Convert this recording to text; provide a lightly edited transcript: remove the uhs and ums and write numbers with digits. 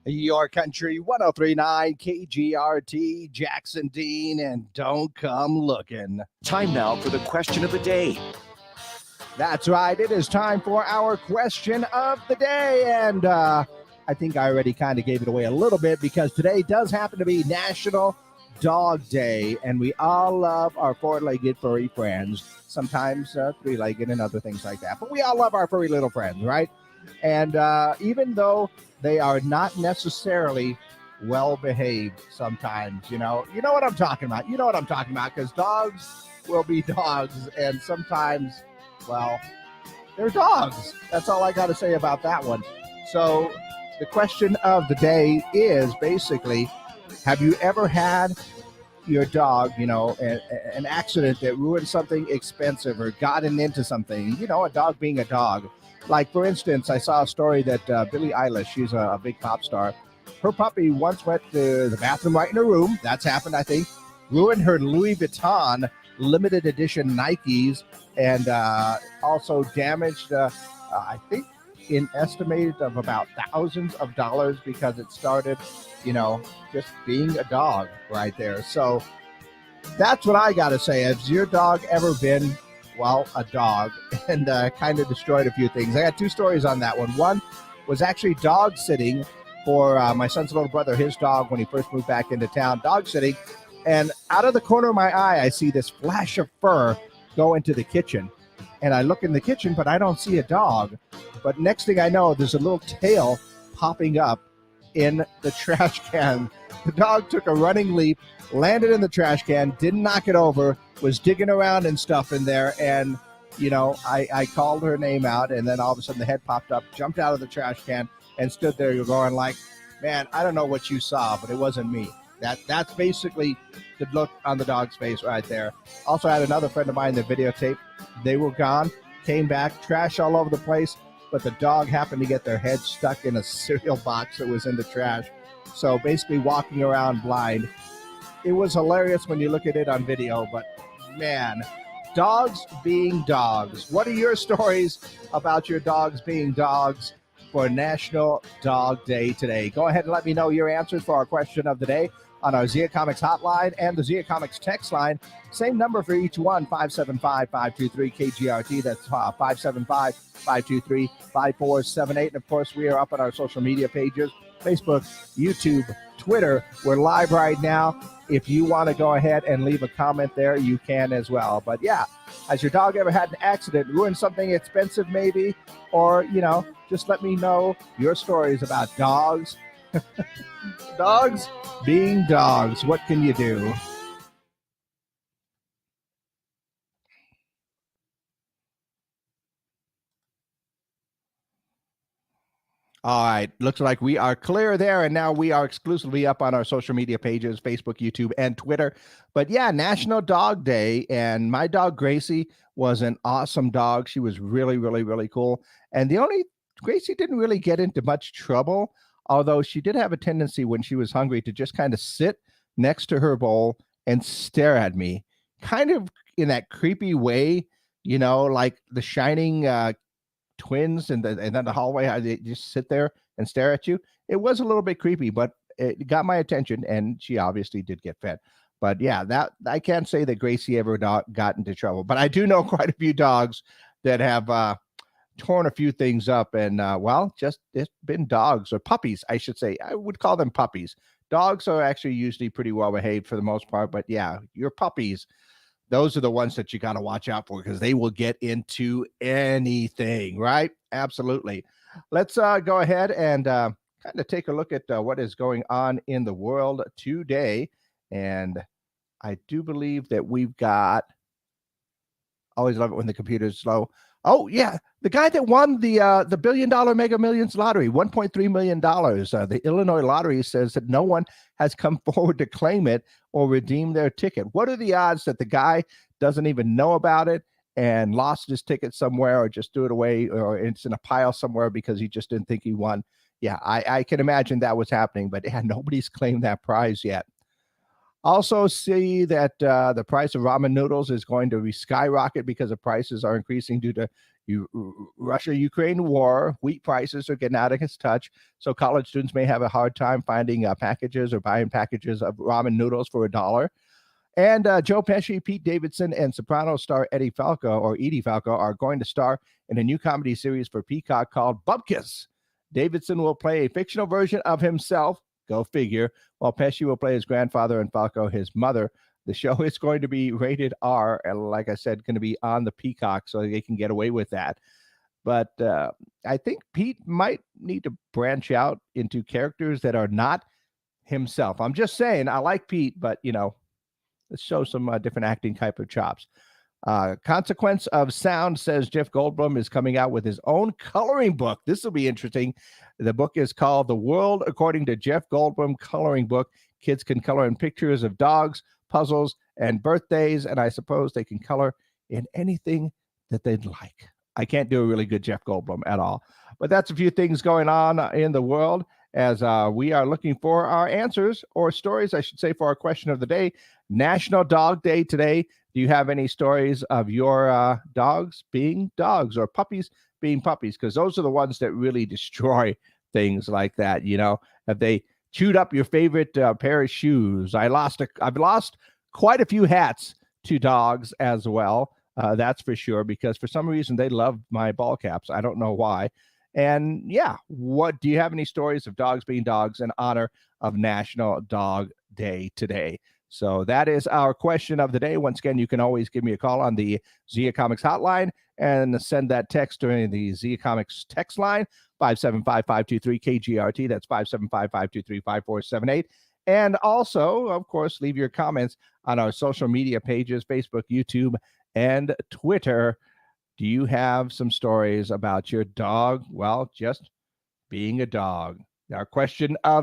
Your country 1039 KGRT, Jackson Dean, and don't come looking. Time now for the question of the day. That's right. It is time for our question of the day. And I think I already kind of gave it away a little bit because today does happen to be National Dog Day. And we all love our four-legged furry friends, sometimes three-legged and other things like that. But we all love our furry little friends, right? And even though they are not necessarily well-behaved sometimes, you know what I'm talking about. You know what I'm talking about, because dogs will be dogs, and sometimes, well, they're dogs. That's all I got to say about that one. So the question of the day is basically, have you ever had your dog, an accident that ruined something expensive or gotten into something, a dog being a dog? Like, for instance, I saw a story that Billie Eilish, she's a big pop star. Her puppy once went to the bathroom right in her room. That's happened, I think. Ruined her Louis Vuitton limited edition Nikes, and also damaged, I think, in estimated of about thousands of dollars because it started, just being a dog right there. So that's what I got to say. Has your dog ever been, well, a dog, and kind of destroyed a few things? I got two stories on that one. One was actually dog sitting for my son's little brother, his dog, when he first moved back into town, dog sitting. And out of the corner of my eye, I see this flash of fur go into the kitchen. And I look in the kitchen, but I don't see a dog. But next thing I know, there's a little tail popping up in the trash can. The dog took a running leap, landed in the trash can, didn't knock it over, was digging around and stuff in there. And, I called her name out, and then all of a sudden the head popped up, jumped out of the trash can, and stood there going like, man, I don't know what you saw, but it wasn't me. That's basically the look on the dog's face right there. Also had another friend of mine that videotaped. They were gone, came back, trash all over the place, but the dog happened to get their head stuck in a cereal box that was in the trash. So basically walking around blind. It was hilarious when you look at it on video, but man, dogs being dogs. What are your stories about your dogs being dogs for National Dog Day today? Go ahead and let me know your answers for our question of the day on our Zia Comics hotline and the Zia Comics text line. Same number for each one, 575-523-KGRT. That's 575-523-5478. And, of course, we are up on our social media pages, Facebook, YouTube, Twitter. We're live right now. If you want to go ahead and leave a comment there, you can as well. But, yeah, has your dog ever had an accident, ruined something expensive maybe? Or, just let me know your stories about dogs. Dogs being dogs. What can you do? All right. Looks like we are clear there. And now we are exclusively up on our social media pages, Facebook, YouTube, and Twitter. But yeah, National Dog Day. And my dog, Gracie, was an awesome dog. She was really, really, really cool. And Gracie didn't really get into much trouble, although she did have a tendency when she was hungry to just kind of sit next to her bowl and stare at me, kind of in that creepy way, like the Shining twins and then the hallway, how they just sit there and stare at you. It was a little bit creepy, but it got my attention, and she obviously did get fed. But yeah, that I can't say that Gracie ever got into trouble, but I do know quite a few dogs that have torn a few things up, and just it's been dogs, or puppies, I should say. I would call them puppies. Dogs are actually usually pretty well behaved for the most part, but yeah, your puppies, those are the ones that you got to watch out for, because they will get into anything, right? Absolutely. Let's go ahead and kind of take a look at what is going on in the world today. And I do believe that we've got, always love it when the computer's slow. Oh, yeah. The guy that won the $1 billion Mega Millions lottery, $1.3 million. The Illinois lottery says that no one has come forward to claim it or redeem their ticket. What are the odds that the guy doesn't even know about it and lost his ticket somewhere, or just threw it away, or it's in a pile somewhere because he just didn't think he won? Yeah, I can imagine that was happening, but yeah, nobody's claimed that prize yet. Also see that the price of ramen noodles is going to skyrocket because the prices are increasing due to, Russia-Ukraine war, wheat prices are getting out of his touch, so college students may have a hard time finding packages or buying packages of ramen noodles for $1. And Joe Pesci, Pete Davidson, and soprano star Edie Falco are going to star in a new comedy series for Peacock called Bupkis. Davidson will play a fictional version of himself, go figure, while Pesci will play his grandfather and Falco his mother. The show is going to be rated R, and like I said, going to be on the Peacock, so they can get away with that. But I think Pete might need to branch out into characters that are not himself. I'm just saying, I like Pete, but, let's show some different acting type of chops. Consequence of Sound says Jeff Goldblum is coming out with his own coloring book. This will be interesting. The book is called The World According to Jeff Goldblum Coloring Book. Kids can color in pictures of dogs, puzzles, and birthdays, and I suppose they can color in anything that they'd like. I can't do a really good Jeff Goldblum at all. But that's a few things going on in the world as we are looking for our answers, or stories, I should say, for our question of the day. National Dog Day today. Do you have any stories of your dogs being dogs or puppies being puppies? Because those are the ones that really destroy things like that. Have they chewed up your favorite pair of shoes? I've lost quite a few hats to dogs as well. That's for sure, because for some reason they love my ball caps. I don't know why. And yeah, what do you have any stories of dogs being dogs in honor of National Dog Day today? So that is our question of the day. Once again, you can always give me a call on the Zia Comics hotline and send that text during the Zia Comics text line, 575-523-KGRT. That's 575-523-5478. And also, of course, leave your comments on our social media pages, Facebook, YouTube, and Twitter. Do you have some stories about your dog? Well, just being a dog. Our question of